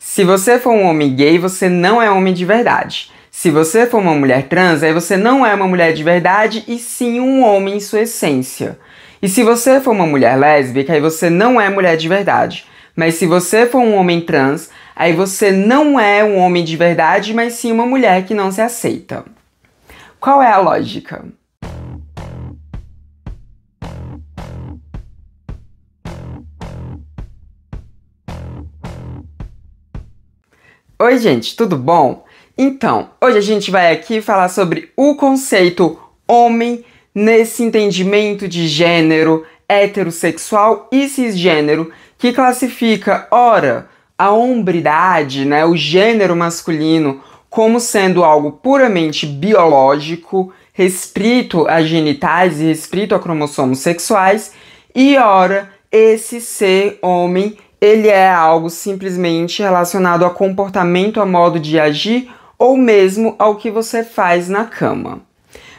Se você for um homem gay, você não é homem de verdade. Se você for uma mulher trans, aí você não é uma mulher de verdade e sim um homem em sua essência. E se você for uma mulher lésbica, aí você não é mulher de verdade. Mas se você for um homem trans, aí você não é um homem de verdade, mas sim uma mulher que não se aceita. Qual é a lógica? Oi, gente, tudo bom? Então, hoje a gente vai aqui falar sobre o conceito homem nesse entendimento de gênero heterossexual e cisgênero, que classifica, ora, a hombridade, né, o gênero masculino, como sendo algo puramente biológico, restrito a genitais e restrito a cromossomos sexuais, e ora, esse ser homem ele é algo simplesmente relacionado a comportamento, a modo de agir ou mesmo ao que você faz na cama.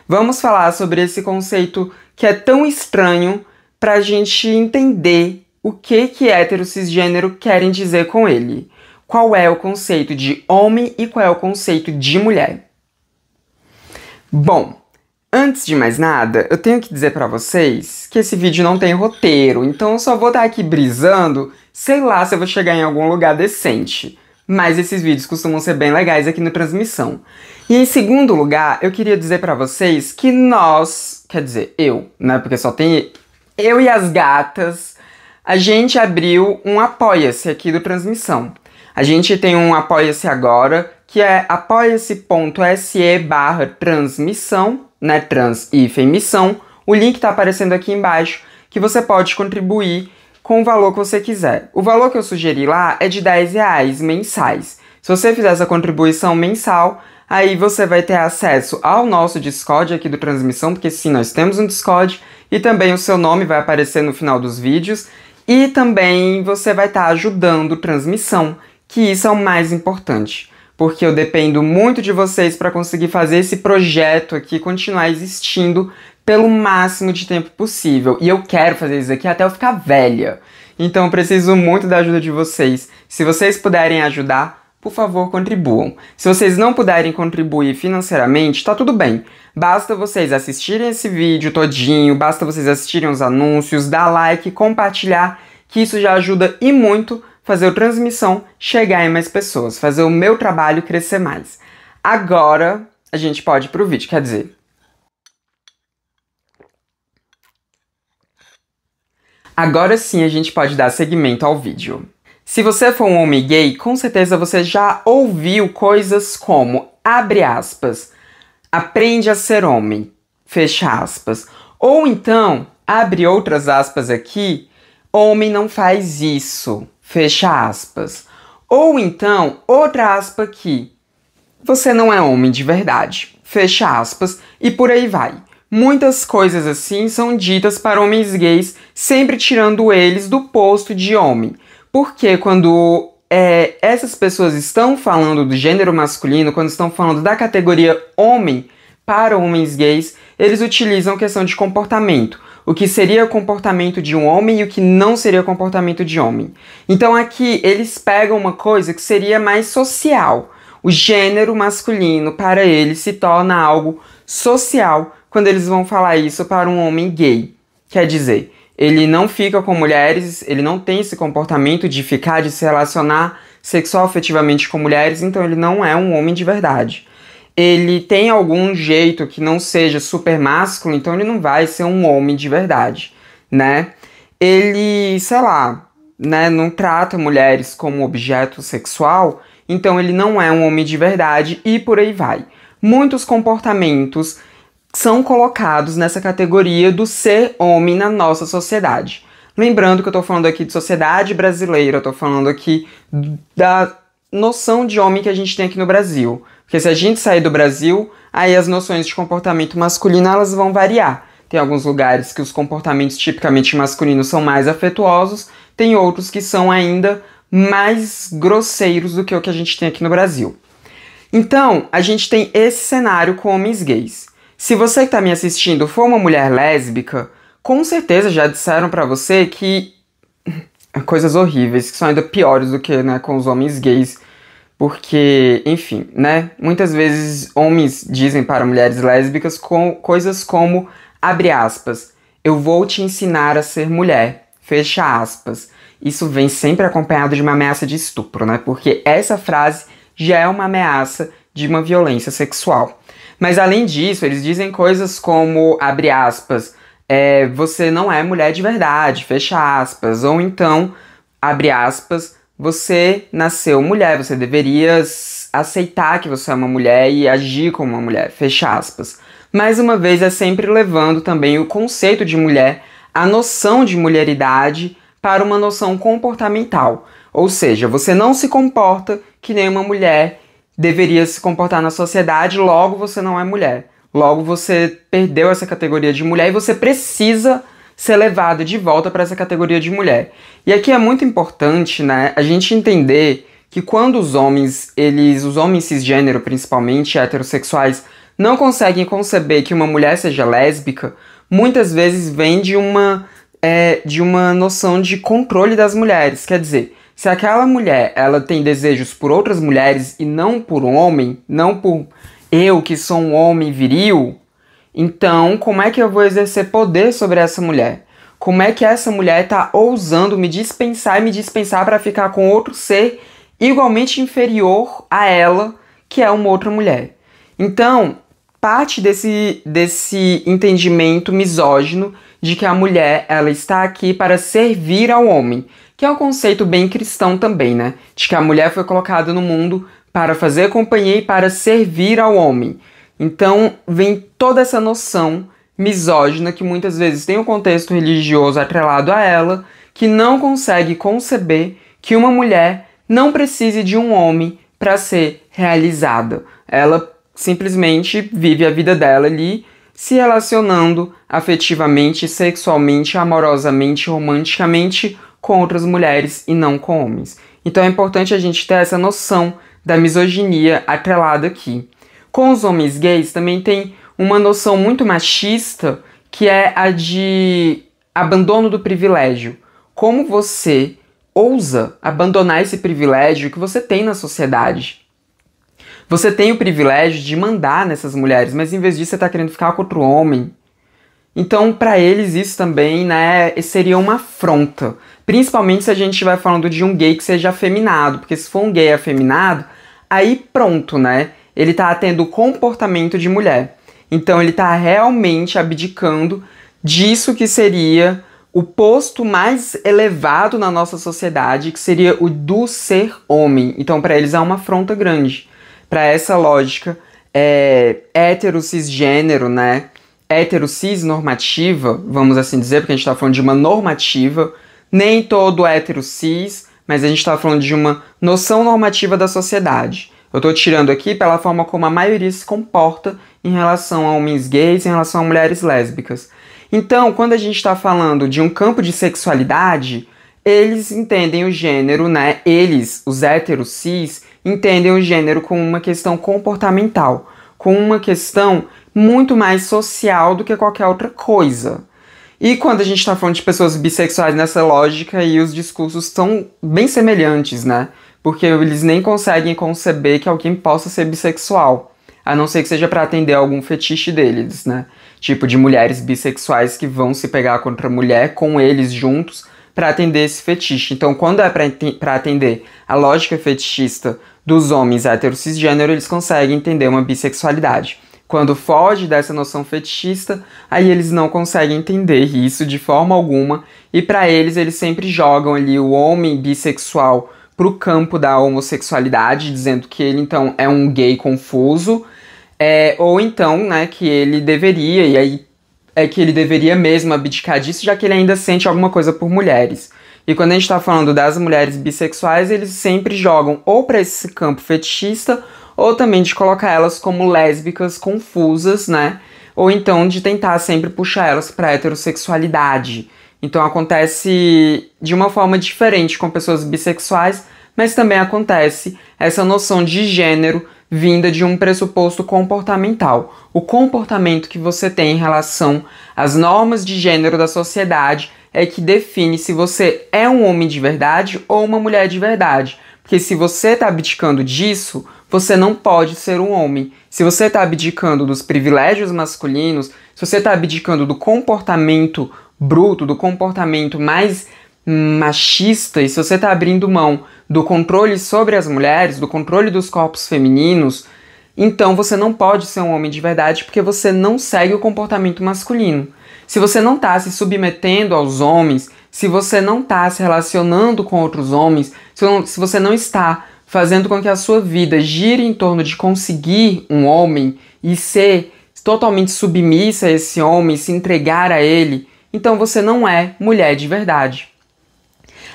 Vamos falar sobre esse conceito que é tão estranho para a gente entender o que hétero cisgênero querem dizer com ele. Qual é o conceito de homem e qual é o conceito de mulher. Bom, antes de mais nada, eu tenho que dizer pra vocês que esse vídeo não tem roteiro, então eu só vou estar aqui brisando, sei lá se eu vou chegar em algum lugar decente. Mas esses vídeos costumam ser bem legais aqui no Transmissão. E em segundo lugar, eu queria dizer pra vocês que nós, quer dizer, eu, né, porque só tem eu e as gatas, a gente abriu um Apoia-se aqui do Transmissão. A gente tem um Apoia-se agora, que é apoia-se.se/transmissão, né, trans-missão. O link tá aparecendo aqui embaixo, que você pode contribuir com o valor que você quiser. O valor que eu sugeri lá é de R$10 mensais. Se você fizer essa contribuição mensal, aí você vai ter acesso ao nosso Discord aqui do Transmissão, porque sim, nós temos um Discord, e também o seu nome vai aparecer no final dos vídeos, e também você vai estar ajudando Transmissão, que isso é o mais importante, porque eu dependo muito de vocês para conseguir fazer esse projeto aqui continuar existindo pelo máximo de tempo possível. E eu quero fazer isso aqui até eu ficar velha. Então eu preciso muito da ajuda de vocês. Se vocês puderem ajudar, por favor, contribuam. Se vocês não puderem contribuir financeiramente, tá tudo bem. Basta vocês assistirem esse vídeo todinho, basta vocês assistirem os anúncios, dar like, compartilhar, que isso já ajuda e muito fazer o Transmissão chegar em mais pessoas, fazer o meu trabalho crescer mais. Agora a gente pode ir pro vídeo, quer dizer... Agora sim a gente pode dar seguimento ao vídeo. Se você for um homem gay, com certeza você já ouviu coisas como, abre aspas, aprende a ser homem, fecha aspas. Ou então, abre outras aspas aqui, homem não faz isso, fecha aspas. Ou então, outra aspa aqui, você não é homem de verdade, fecha aspas, e por aí vai. Muitas coisas assim são ditas para homens gays, sempre tirando eles do posto de homem. Porque quando essas pessoas estão falando do gênero masculino, quando estão falando da categoria homem para homens gays, eles utilizam questão de comportamento. O que seria comportamento de um homem e o que não seria comportamento de homem. Então aqui eles pegam uma coisa que seria mais social. O gênero masculino para eles se torna algo social quando eles vão falar isso para um homem gay. Quer dizer, ele não fica com mulheres, ele não tem esse comportamento de ficar, de se relacionar sexual afetivamente com mulheres, então ele não é um homem de verdade. Ele tem algum jeito que não seja super másculo, então ele não vai ser um homem de verdade, né? Ele, sei lá, né, não trata mulheres como objeto sexual, então ele não é um homem de verdade e por aí vai. Muitos comportamentos são colocados nessa categoria do ser homem na nossa sociedade. Lembrando que eu tô falando aqui de sociedade brasileira, eu tô falando aqui da noção de homem que a gente tem aqui no Brasil. Porque se a gente sair do Brasil, aí as noções de comportamento masculino elas vão variar. Tem alguns lugares que os comportamentos tipicamente masculinos são mais afetuosos, tem outros que são ainda mais grosseiros do que o que a gente tem aqui no Brasil. Então, a gente tem esse cenário com homens gays. Se você que está me assistindo for uma mulher lésbica, com certeza já disseram pra você que coisas horríveis, que são ainda piores do que, né, com os homens gays. Porque, enfim, né, muitas vezes homens dizem para mulheres lésbicas coisas como, abre aspas, eu vou te ensinar a ser mulher, fecha aspas. Isso vem sempre acompanhado de uma ameaça de estupro, né, porque essa frase já é uma ameaça de uma violência sexual. Mas além disso, eles dizem coisas como, abre aspas, você não é mulher de verdade, fecha aspas, ou então, abre aspas, você nasceu mulher, você deveria aceitar que você é uma mulher e agir como uma mulher, fecha aspas. Mais uma vez, é sempre levando também o conceito de mulher, a noção de mulheridade, para uma noção comportamental. Ou seja, você não se comporta que nem uma mulher deveria se comportar na sociedade, logo você não é mulher. Logo você perdeu essa categoria de mulher e você precisa ser levado de volta para essa categoria de mulher. E aqui é muito importante, né, a gente entender que quando os homens cisgênero, principalmente heterossexuais, não conseguem conceber que uma mulher seja lésbica, muitas vezes vem de uma noção de controle das mulheres. Quer dizer, se aquela mulher ela tem desejos por outras mulheres e não por um homem, não por eu que sou um homem viril, então como é que eu vou exercer poder sobre essa mulher? Como é que essa mulher está ousando me dispensar para ficar com outro ser igualmente inferior a ela, que é uma outra mulher? Então, parte desse entendimento misógino de que a mulher ela está aqui para servir ao homem, que é um conceito bem cristão também, né? De que a mulher foi colocada no mundo para fazer companhia e para servir ao homem. Então, vem toda essa noção misógina que muitas vezes tem um contexto religioso atrelado a ela, que não consegue conceber que uma mulher não precise de um homem para ser realizada. Ela simplesmente vive a vida dela ali, se relacionando afetivamente, sexualmente, amorosamente, romanticamente com outras mulheres e não com homens. Então é importante a gente ter essa noção da misoginia atrelada aqui. Com os homens gays também tem uma noção muito machista, que é a de abandono do privilégio. Como você ousa abandonar esse privilégio que você tem na sociedade? Você tem o privilégio de mandar nessas mulheres, mas em vez disso você está querendo ficar com outro homem. Então, para eles, isso também, né, seria uma afronta. Principalmente se a gente estiver falando de um gay que seja afeminado. Porque se for um gay afeminado, aí pronto, né? Ele tá tendo comportamento de mulher. Então, ele tá realmente abdicando disso que seria o posto mais elevado na nossa sociedade, que seria o do ser homem. Então, para eles é uma afronta grande. Para essa lógica hétero cisgênero, né? Hétero cis normativa, vamos assim dizer, porque a gente está falando de uma normativa, nem todo hétero cis, mas a gente está falando de uma noção normativa da sociedade. Eu estou tirando aqui pela forma como a maioria se comporta em relação a homens gays, em relação a mulheres lésbicas. Então, quando a gente está falando de um campo de sexualidade, eles entendem o gênero, né? Eles, os héteros cis, entendem o gênero como uma questão comportamental, como uma questão muito mais social do que qualquer outra coisa. E quando a gente está falando de pessoas bissexuais nessa lógica, aí os discursos são bem semelhantes, né? Porque eles nem conseguem conceber que alguém possa ser bissexual, a não ser que seja para atender algum fetiche deles, né? Tipo de mulheres bissexuais que vão se pegar contra mulher com eles juntos para atender esse fetiche. Então, quando é para atender a lógica fetichista dos homens héteros cisgênero, eles conseguem entender uma bissexualidade. Quando foge dessa noção fetichista, aí eles não conseguem entender isso de forma alguma, e para eles sempre jogam ali o homem bissexual pro campo da homossexualidade, dizendo que ele então é um gay confuso, ou então, né, que ele deveria, e aí é que ele deveria mesmo abdicar disso, já que ele ainda sente alguma coisa por mulheres. E quando a gente tá falando das mulheres bissexuais, eles sempre jogam ou para esse campo fetichista, ou também de colocar elas como lésbicas confusas, né? Ou então de tentar sempre puxar elas para heterossexualidade. Então acontece de uma forma diferente com pessoas bissexuais, mas também acontece essa noção de gênero vinda de um pressuposto comportamental. O comportamento que você tem em relação às normas de gênero da sociedade é que define se você é um homem de verdade ou uma mulher de verdade. Porque se você está abdicando disso, você não pode ser um homem. Se você está abdicando dos privilégios masculinos, se você está abdicando do comportamento bruto, do comportamento mais machista, e se você está abrindo mão do controle sobre as mulheres, do controle dos corpos femininos, então você não pode ser um homem de verdade porque você não segue o comportamento masculino. Se você não está se submetendo aos homens, se você não está se relacionando com outros homens, se você não está fazendo com que a sua vida gire em torno de conseguir um homem e ser totalmente submissa a esse homem, se entregar a ele, então você não é mulher de verdade.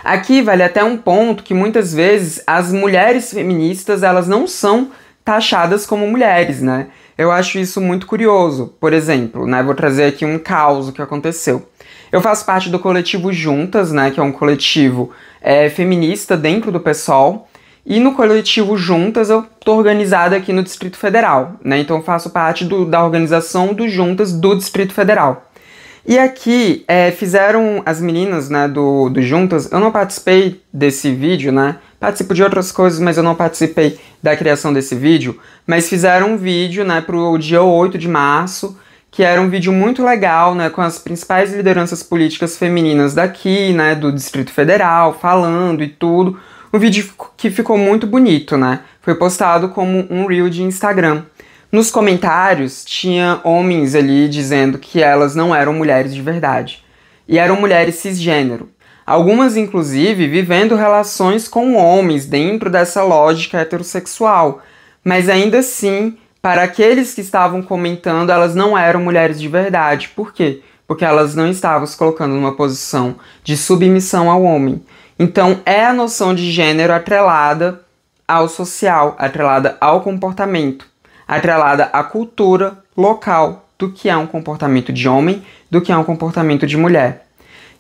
Aqui vale até um ponto que muitas vezes as mulheres feministas elas não são taxadas como mulheres, né? Eu acho isso muito curioso. Por exemplo, né, vou trazer aqui um caso que aconteceu. Eu faço parte do coletivo Juntas, né, que é um coletivo feminista dentro do PSOL, e no coletivo Juntas eu tô organizada aqui no Distrito Federal, né? Então eu faço parte da organização do Juntas do Distrito Federal. E aqui fizeram as meninas, né, do Juntas, eu não participei desse vídeo, né? Participo de outras coisas, mas eu não participei da criação desse vídeo. Mas fizeram um vídeo, né, pro dia 8 de março, que era um vídeo muito legal, né, com as principais lideranças políticas femininas daqui, né, do Distrito Federal, falando e tudo. Um vídeo que ficou muito bonito, né? Foi postado como um reel de Instagram. Nos comentários, tinha homens ali dizendo que elas não eram mulheres de verdade. E eram mulheres cisgênero. Algumas, inclusive, vivendo relações com homens dentro dessa lógica heterossexual. Mas ainda assim, para aqueles que estavam comentando, elas não eram mulheres de verdade. Por quê? Porque elas não estavam se colocando numa posição de submissão ao homem. Então, é a noção de gênero atrelada ao social, atrelada ao comportamento, atrelada à cultura local do que é um comportamento de homem, do que é um comportamento de mulher.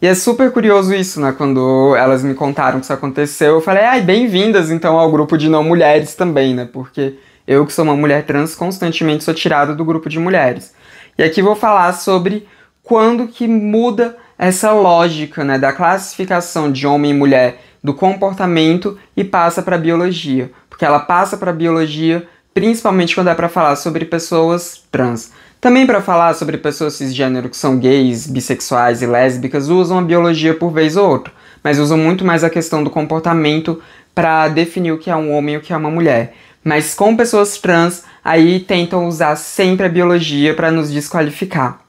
E é super curioso isso, né? Quando elas me contaram que isso aconteceu, eu falei, ai, bem-vindas então ao grupo de não mulheres também, né? Porque eu que sou uma mulher trans, constantemente sou tirada do grupo de mulheres. E aqui vou falar sobre quando que muda essa lógica, né, da classificação de homem e mulher do comportamento e passa para a biologia. Porque ela passa para a biologia principalmente quando é para falar sobre pessoas trans. Também para falar sobre pessoas cisgênero que são gays, bissexuais e lésbicas, usam a biologia por vez ou outra, mas usam muito mais a questão do comportamento para definir o que é um homem e o que é uma mulher. Mas com pessoas trans, aí tentam usar sempre a biologia para nos desqualificar.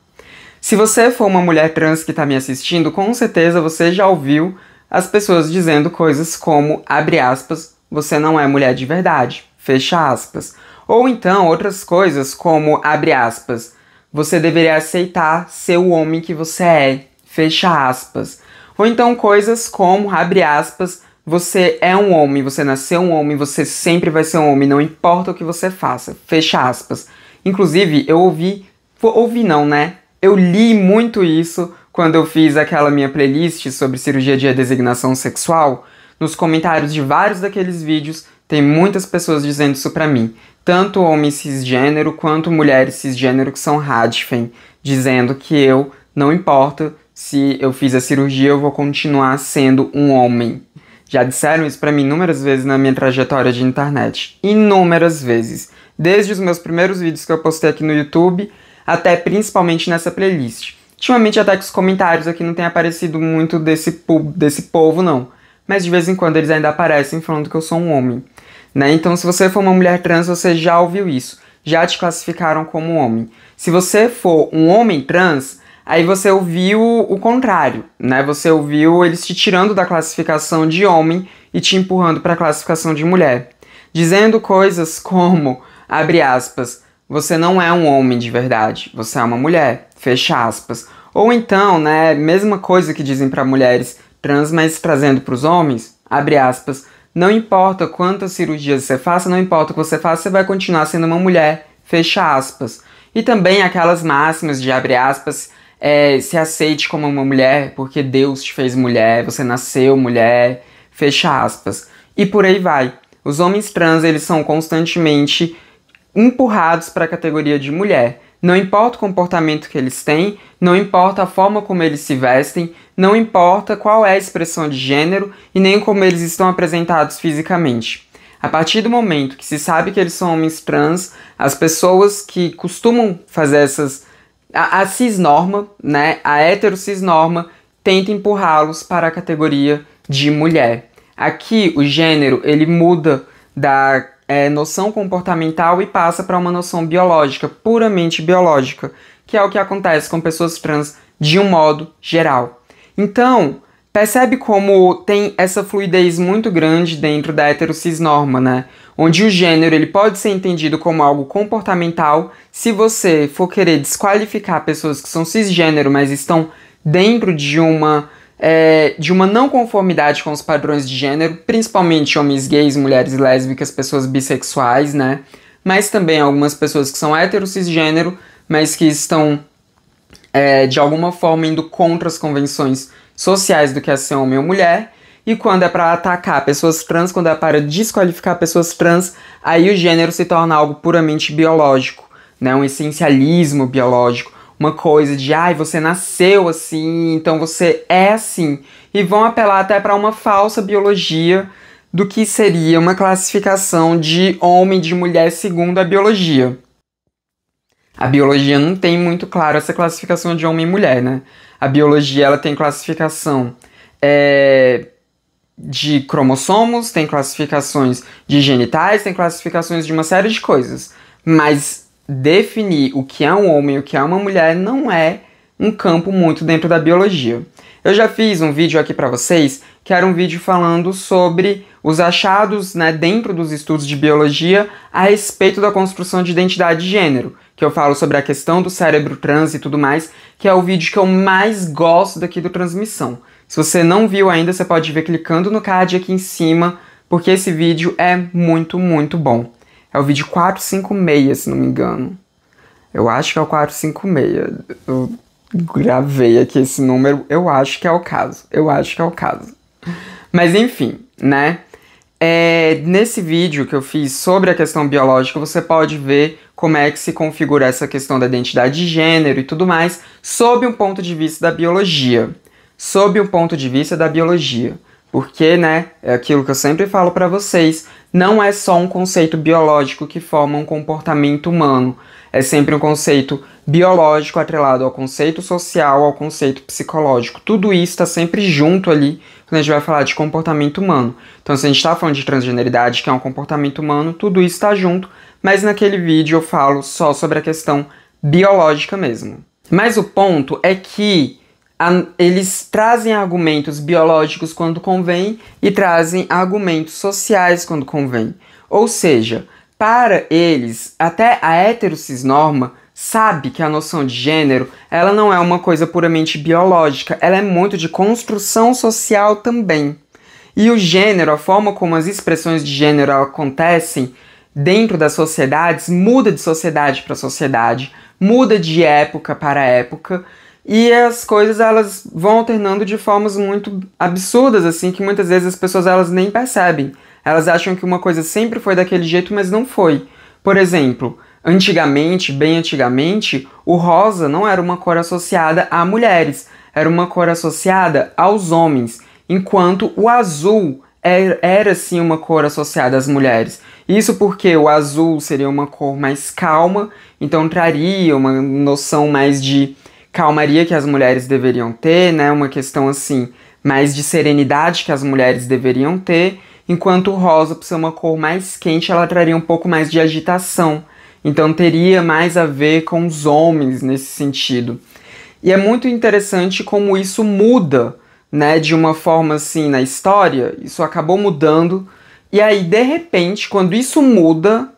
Se você for uma mulher trans que está me assistindo, com certeza você já ouviu as pessoas dizendo coisas como, abre aspas, você não é mulher de verdade, fecha aspas. Ou então outras coisas como, abre aspas, você deveria aceitar ser o homem que você é, fecha aspas. Ou então coisas como, abre aspas, você é um homem, você nasceu um homem, você sempre vai ser um homem, não importa o que você faça, fecha aspas. Inclusive, eu eu li muito isso quando eu fiz aquela minha playlist sobre cirurgia de redesignação sexual. Nos comentários de vários daqueles vídeos, tem muitas pessoas dizendo isso pra mim. Tanto homens cisgênero quanto mulheres cisgênero que são Radfen, dizendo que eu, não importa se eu fiz a cirurgia, eu vou continuar sendo um homem. Já disseram isso pra mim inúmeras vezes na minha trajetória de internet. Inúmeras vezes. Desde os meus primeiros vídeos que eu postei aqui no YouTube, até principalmente nessa playlist. Ultimamente até que os comentários aqui não tem aparecido muito desse povo, não. Mas de vez em quando eles ainda aparecem falando que eu sou um homem. Né? Então se você for uma mulher trans, você já ouviu isso. Já te classificaram como homem. Se você for um homem trans, aí você ouviu o contrário. Né? Você ouviu eles te tirando da classificação de homem e te empurrando para a classificação de mulher. Dizendo coisas como, abre aspas, você não é um homem de verdade, você é uma mulher, fecha aspas. Ou então, né, mesma coisa que dizem para mulheres trans, mas trazendo para os homens, abre aspas, não importa quantas cirurgias você faça, não importa o que você faça, você vai continuar sendo uma mulher, fecha aspas. E também aquelas máximas de, abre aspas, se aceite como uma mulher, porque Deus te fez mulher, você nasceu mulher, fecha aspas. E por aí vai. Os homens trans, eles são constantemente empurrados para a categoria de mulher. Não importa o comportamento que eles têm, não importa a forma como eles se vestem, não importa qual é a expressão de gênero e nem como eles estão apresentados fisicamente. A partir do momento que se sabe que eles são homens trans, as pessoas que costumam fazer a cisnorma, né, a heterocisnorma, tenta empurrá-los para a categoria de mulher. Aqui o gênero ele muda da noção comportamental e passa para uma noção biológica, puramente biológica, que é o que acontece com pessoas trans de um modo geral. Então, percebe como tem essa fluidez muito grande dentro da heterocisnorma, né? Onde o gênero ele pode ser entendido como algo comportamental. Se você for querer desqualificar pessoas que são cisgênero, mas estão dentro de uma não conformidade com os padrões de gênero, principalmente homens gays, mulheres lésbicas, pessoas bissexuais, né? Mas também algumas pessoas que são heterocisgênero, mas que estão de alguma forma indo contra as convenções sociais do que é ser homem ou mulher. E quando é para atacar pessoas trans, quando é para desqualificar pessoas trans, aí o gênero se torna algo puramente biológico, né? Um essencialismo biológico, uma coisa de, você nasceu assim, então você é assim. E vão apelar até para uma falsa biologia do que seria uma classificação de homem e de mulher segundo a biologia. A biologia não tem muito claro essa classificação de homem e mulher, né? A biologia ela tem classificação de cromossomos, tem classificações de genitais, tem classificações de uma série de coisas. Mas definir o que é um homem e o que é uma mulher não é um campo muito dentro da biologia. Eu já fiz um vídeo aqui para vocês, que era um vídeo falando sobre os achados, né, dentro dos estudos de biologia a respeito da construção de identidade de gênero, que eu falo sobre a questão do cérebro trans e tudo mais, que é o vídeo que eu mais gosto daqui do Transmissão. Se você não viu ainda, você pode ver clicando no card aqui em cima, porque esse vídeo é muito, muito bom. É o vídeo 456, se não me engano. Eu acho que é o 456. Eu gravei aqui esse número, eu acho que é o caso. Mas enfim, né? Nesse vídeo que eu fiz sobre a questão biológica, você pode ver como é que se configura essa questão da identidade de gênero e tudo mais, sob um ponto de vista da biologia. Porque, né, é aquilo que eu sempre falo para vocês, não é só um conceito biológico que forma um comportamento humano. É sempre um conceito biológico atrelado ao conceito social, ao conceito psicológico. Tudo isso está sempre junto ali quando a gente vai falar de comportamento humano. Então, se a gente está falando de transgeneridade, que é um comportamento humano, tudo isso está junto, mas naquele vídeo eu falo só sobre a questão biológica mesmo. Mas o ponto é que eles trazem argumentos biológicos quando convém e trazem argumentos sociais quando convém. Ou seja, para eles, até a heterocisnorma sabe que a noção de gênero ela não é uma coisa puramente biológica, ela é muito de construção social também. E o gênero, a forma como as expressões de gênero acontecem dentro das sociedades, muda de sociedade para sociedade, muda de época para época, e as coisas elas vão alternando de formas muito absurdas, assim, que muitas vezes as pessoas elas nem percebem. Elas acham que uma coisa sempre foi daquele jeito, mas não foi. Por exemplo, antigamente, bem antigamente, o rosa não era uma cor associada a mulheres, era uma cor associada aos homens, enquanto o azul era sim uma cor associada às mulheres. Isso porque o azul seria uma cor mais calma, então traria uma noção mais de calmaria que as mulheres deveriam ter, né? Uma questão assim, mais de serenidade que as mulheres deveriam ter, enquanto o rosa, por ser uma cor mais quente, ela traria um pouco mais de agitação. Então teria mais a ver com os homens nesse sentido. E é muito interessante como isso muda, né, de uma forma assim na história, isso acabou mudando, e aí de repente, quando isso muda,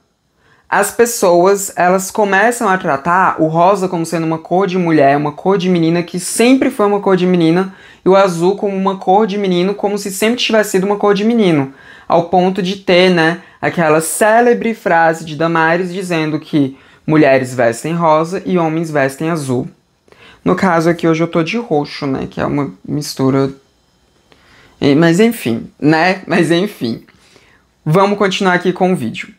as pessoas, elas começam a tratar o rosa como sendo uma cor de mulher, uma cor de menina, que sempre foi uma cor de menina, e o azul como uma cor de menino, como se sempre tivesse sido uma cor de menino. Ao ponto de ter, né, aquela célebre frase de Damares dizendo que mulheres vestem rosa e homens vestem azul. No caso aqui, hoje eu tô de roxo, né, que é uma mistura... Mas enfim, né, vamos continuar aqui com o vídeo.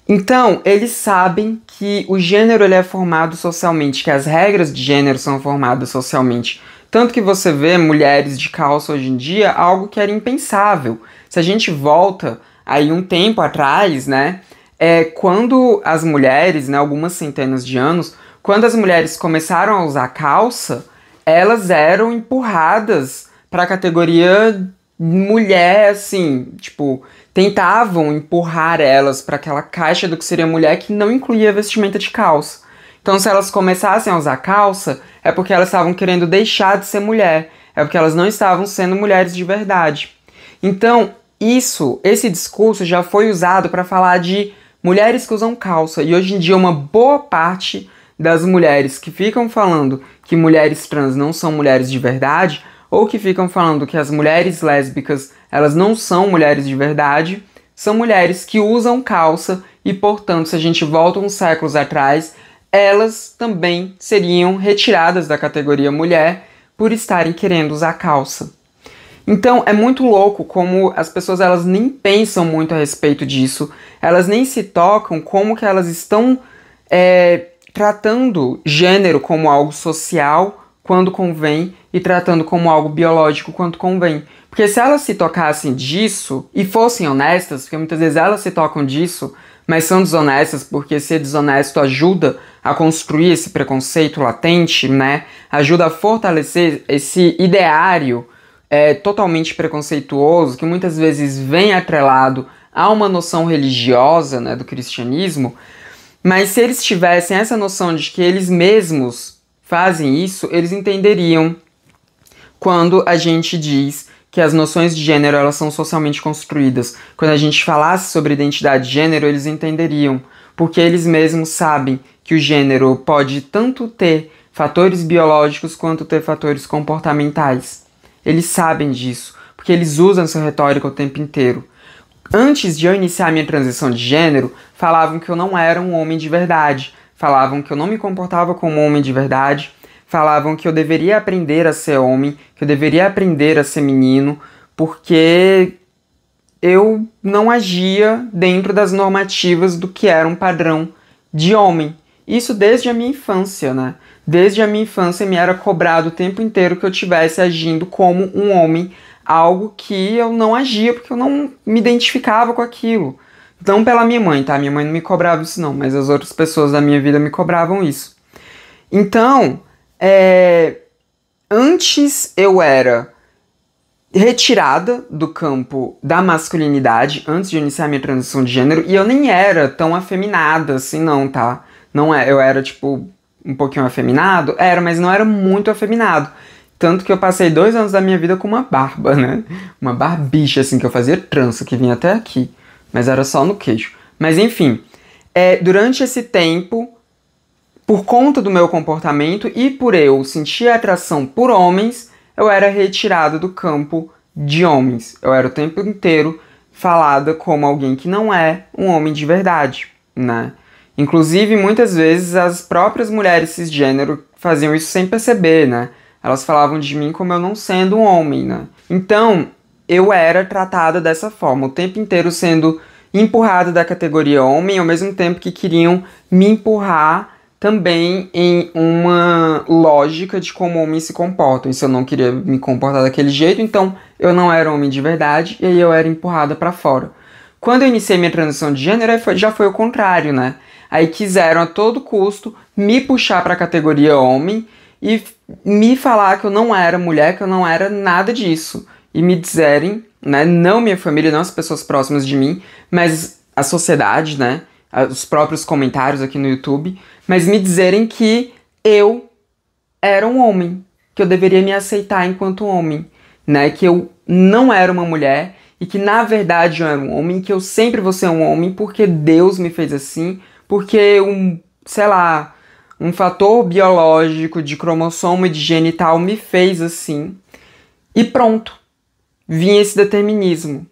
Então, eles sabem que o gênero ele é formado socialmente, que as regras de gênero são formadas socialmente. Tanto que você vê mulheres de calça hoje em dia, algo que era impensável. Se a gente volta aí um tempo atrás, né, quando as mulheres, né, algumas centenas de anos, quando as mulheres começaram a usar calça, elas eram empurradas para a categoria mulher, assim, tipo, tentavam empurrar elas para aquela caixa do que seria mulher que não incluía vestimenta de calça. Então, se elas começassem a usar calça, é porque elas estavam querendo deixar de ser mulher, é porque elas não estavam sendo mulheres de verdade. Então, esse discurso já foi usado para falar de mulheres que usam calça, e hoje em dia uma boa parte das mulheres que ficam falando que mulheres trans não são mulheres de verdade, ou que ficam falando que as mulheres lésbicas elas não são mulheres de verdade, são mulheres que usam calça e, portanto, se a gente volta uns séculos atrás, elas também seriam retiradas da categoria mulher por estarem querendo usar calça. Então é muito louco como as pessoas elas nem pensam muito a respeito disso, elas nem se tocam como que elas estão tratando gênero como algo social quando convém e tratando como algo biológico quando convém. Porque se elas se tocassem disso e fossem honestas, porque muitas vezes elas se tocam disso, mas são desonestas porque ser desonesto ajuda a construir esse preconceito latente, né? Ajuda a fortalecer esse ideário totalmente preconceituoso que muitas vezes vem atrelado a uma noção religiosa, né, do cristianismo. Mas se eles tivessem essa noção de que eles mesmos fazem isso, eles entenderiam quando a gente diz que as noções de gênero elas são socialmente construídas. Quando a gente falasse sobre identidade de gênero, eles entenderiam, porque eles mesmos sabem que o gênero pode tanto ter fatores biológicos quanto ter fatores comportamentais. Eles sabem disso, porque eles usam essa retórica o tempo inteiro. Antes de eu iniciar minha transição de gênero, falavam que eu não era um homem de verdade, falavam que eu não me comportava como um homem de verdade, falavam que eu deveria aprender a ser homem, que eu deveria aprender a ser menino, porque eu não agia dentro das normativas do que era um padrão de homem. Isso desde a minha infância, né? Desde a minha infância me era cobrado o tempo inteiro que eu estivesse agindo como um homem, algo que eu não agia porque eu não me identificava com aquilo. Não pela minha mãe, tá? Minha mãe não me cobrava isso não, mas as outras pessoas da minha vida me cobravam isso. Então, antes eu era retirada do campo da masculinidade, antes de iniciar minha transição de gênero, e eu nem era tão afeminada assim não, tá? Não é, eu era tipo um pouquinho afeminado, mas não era muito afeminado. Tanto que eu passei 2 anos da minha vida com uma barba, né? Uma barbicha, assim, que eu fazia trança, que vinha até aqui. Mas era só no queixo. Mas enfim, durante esse tempo, por conta do meu comportamento e por eu sentir atração por homens, eu era retirada do campo de homens. Eu era o tempo inteiro falada como alguém que não é um homem de verdade, né? Inclusive, muitas vezes, as próprias mulheres cisgênero faziam isso sem perceber, né? Elas falavam de mim como eu não sendo um homem, né? Então, eu era tratada dessa forma, o tempo inteiro sendo empurrada da categoria homem, ao mesmo tempo que queriam me empurrar também em uma lógica de como homens se comportam. E se eu não queria me comportar daquele jeito, então eu não era homem de verdade, e aí eu era empurrada pra fora. Quando eu iniciei minha transição de gênero, já foi o contrário, né? Aí quiseram a todo custo me puxar para a categoria homem e me falar que eu não era mulher, que eu não era nada disso. E me dizerem, né, não minha família, não as pessoas próximas de mim, mas a sociedade, né, os próprios comentários aqui no YouTube, mas me dizerem que eu era um homem, que eu deveria me aceitar enquanto homem, né, que eu não era uma mulher e que na verdade eu era um homem, que eu sempre vou ser um homem porque Deus me fez assim, porque um fator biológico de cromossomo e de genital me fez assim. E pronto. Vinha esse determinismo.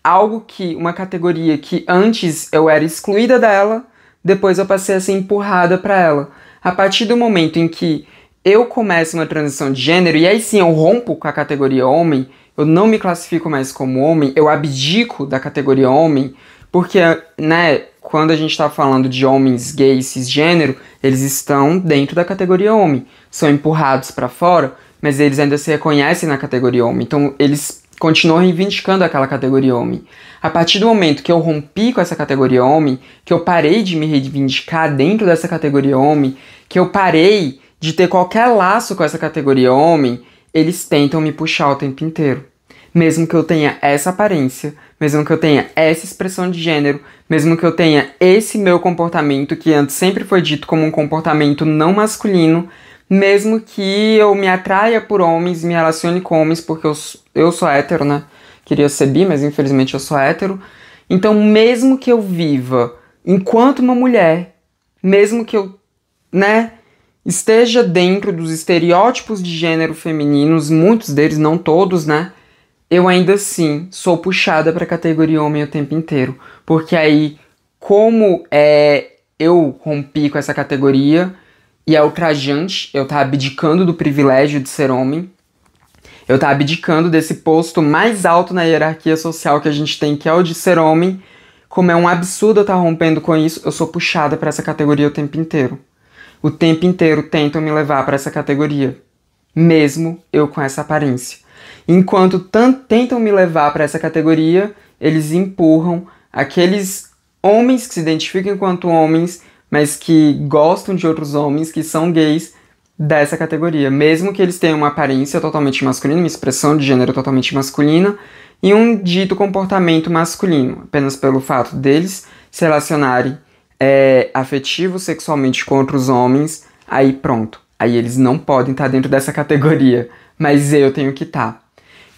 Algo que, uma categoria que antes eu era excluída dela, depois eu passei a ser empurrada para ela. A partir do momento em que eu começo uma transição de gênero, e aí sim eu rompo com a categoria homem, eu não me classifico mais como homem, eu abdico da categoria homem, porque, né, quando a gente está falando de homens gays cisgênero, eles estão dentro da categoria homem. São empurrados para fora, mas eles ainda se reconhecem na categoria homem. Então, eles continuam reivindicando aquela categoria homem. A partir do momento que eu rompi com essa categoria homem, que eu parei de me reivindicar dentro dessa categoria homem, que eu parei de ter qualquer laço com essa categoria homem, eles tentam me puxar o tempo inteiro. Mesmo que eu tenha essa aparência, mesmo que eu tenha essa expressão de gênero, mesmo que eu tenha esse meu comportamento que antes sempre foi dito como um comportamento não masculino, mesmo que eu me atraia por homens, me relacione com homens, porque eu sou hétero, né? Queria ser bi, mas infelizmente eu sou hétero. Então, mesmo que eu viva enquanto uma mulher, mesmo que eu, né, esteja dentro dos estereótipos de gênero femininos, muitos deles, não todos, né? Eu ainda assim sou puxada para a categoria homem o tempo inteiro. Porque aí, como eu rompi com essa categoria, e é ultrajante, eu tá abdicando do privilégio de ser homem, eu tá abdicando desse posto mais alto na hierarquia social que a gente tem, que é o de ser homem. Como é um absurdo eu tá rompendo com isso, eu sou puxada para essa categoria o tempo inteiro. O tempo inteiro tentam me levar para essa categoria, mesmo eu com essa aparência. Enquanto tentam me levar para essa categoria, eles empurram aqueles homens que se identificam enquanto homens, mas que gostam de outros homens, que são gays, dessa categoria. Mesmo que eles tenham uma aparência totalmente masculina, uma expressão de gênero totalmente masculina, e um dito comportamento masculino, apenas pelo fato deles se relacionarem afetivo sexualmente com outros homens, aí pronto. Aí eles não podem estar dentro dessa categoria, mas eu tenho que estar.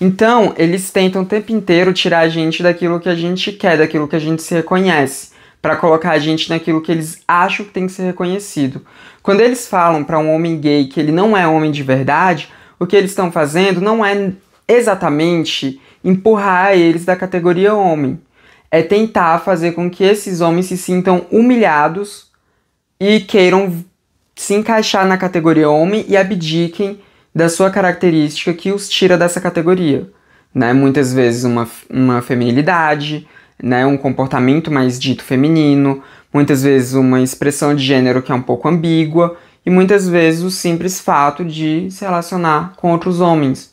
Então, eles tentam o tempo inteiro tirar a gente daquilo que a gente quer, daquilo que a gente se reconhece, para colocar a gente naquilo que eles acham que tem que ser reconhecido. Quando eles falam para um homem gay que ele não é homem de verdade, o que eles estão fazendo não é exatamente empurrar eles da categoria homem. É tentar fazer com que esses homens se sintam humilhados e queiram se encaixar na categoria homem e abdiquem da sua característica que os tira dessa categoria, né? Muitas vezes uma feminilidade, né? Um comportamento mais dito feminino, muitas vezes uma expressão de gênero que é um pouco ambígua e muitas vezes o simples fato de se relacionar com outros homens.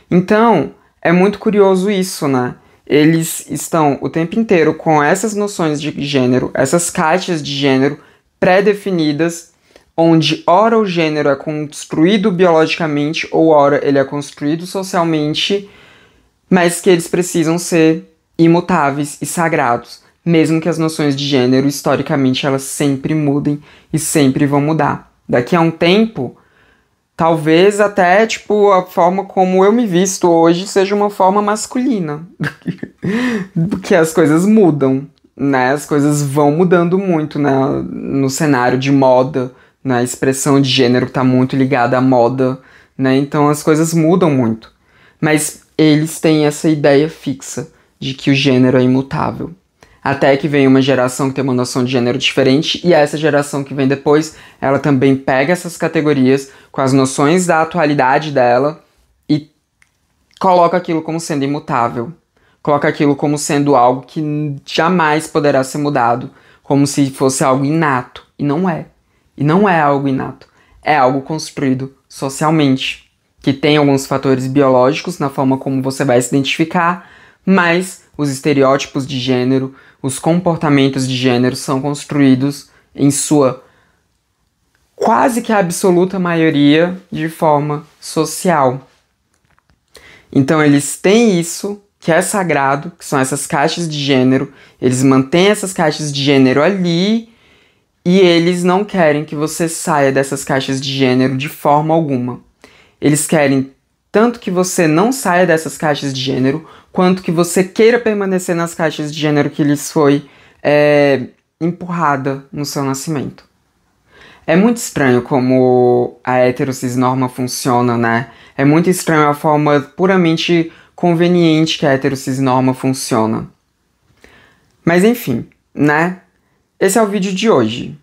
Então, é muito curioso isso, né? Eles estão o tempo inteiro com essas noções de gênero, essas caixas de gênero pré-definidas, onde ora o gênero é construído biologicamente ou ora ele é construído socialmente, mas que eles precisam ser imutáveis e sagrados, mesmo que as noções de gênero, historicamente, elas sempre mudem e sempre vão mudar. Daqui a um tempo, talvez até, tipo, a forma como eu me visto hoje seja uma forma masculina, porque as coisas mudam, né? As coisas vão mudando muito, né? No cenário de moda, na expressão de gênero que tá muito ligada à moda, né? Então as coisas mudam muito. Mas eles têm essa ideia fixa de que o gênero é imutável. Até que vem uma geração que tem uma noção de gênero diferente, e essa geração que vem depois, ela também pega essas categorias com as noções da atualidade dela e coloca aquilo como sendo imutável. Coloca aquilo como sendo algo que jamais poderá ser mudado, como se fosse algo inato. E não é. E não é algo inato. É algo construído socialmente, que tem alguns fatores biológicos na forma como você vai se identificar, mas os estereótipos de gênero, os comportamentos de gênero são construídos em sua quase que absoluta maioria de forma social. Então eles têm isso, que é sagrado, que são essas caixas de gênero, eles mantêm essas caixas de gênero ali e eles não querem que você saia dessas caixas de gênero de forma alguma. Eles querem tanto que você não saia dessas caixas de gênero, quanto que você queira permanecer nas caixas de gênero que lhes foi empurrada no seu nascimento. É muito estranho como a heterocisnorma funciona, né? É muito estranho a forma puramente conveniente que a heterocisnorma funciona. Mas enfim, né? Esse é o vídeo de hoje.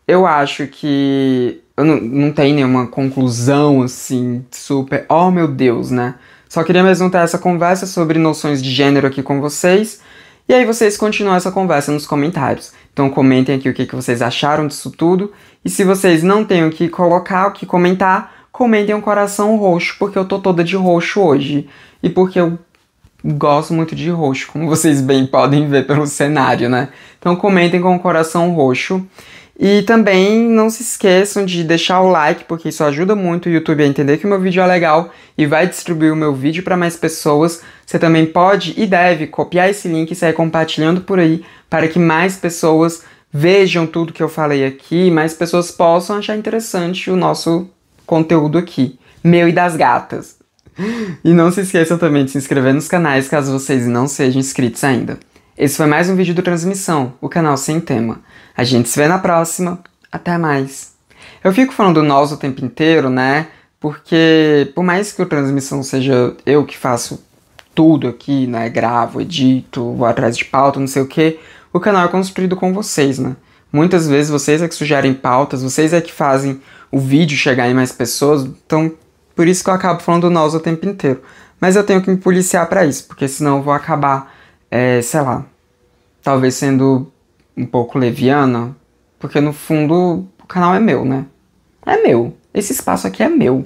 Eu acho que eu não tem nenhuma conclusão, assim, super... Oh, meu Deus, né? Só queria mesmo ter essa conversa sobre noções de gênero aqui com vocês. E aí vocês continuam essa conversa nos comentários. Então comentem aqui o que vocês acharam disso tudo. E se vocês não têm o que colocar, o que comentar, comentem um coração roxo, porque eu tô toda de roxo hoje. E porque eu gosto muito de roxo, como vocês bem podem ver pelo cenário, né? Então comentem com o coração roxo. E também não se esqueçam de deixar o like, porque isso ajuda muito o YouTube a entender que o meu vídeo é legal e vai distribuir o meu vídeo para mais pessoas. Você também pode e deve copiar esse link e sair compartilhando por aí para que mais pessoas vejam tudo que eu falei aqui, mais pessoas possam achar interessante o nosso conteúdo aqui, meu e das gatas. E não se esqueçam também de se inscrever nos canais caso vocês não sejam inscritos ainda. Esse foi mais um vídeo do Transmissão, o canal sem tema. A gente se vê na próxima. Até mais. Eu fico falando nós o tempo inteiro, né? Porque por mais que o Transmissão seja eu que faço tudo aqui, né? Gravo, edito, vou atrás de pauta, não sei o quê, o canal é construído com vocês, né? Muitas vezes vocês é que sugerem pautas, vocês é que fazem o vídeo chegar em mais pessoas, então por isso que eu acabo falando nós o tempo inteiro. Mas eu tenho que me policiar pra isso, porque senão eu vou acabar, sei lá, talvez sendo um pouco leviana, porque no fundo o canal é meu, né? É meu. Esse espaço aqui é meu.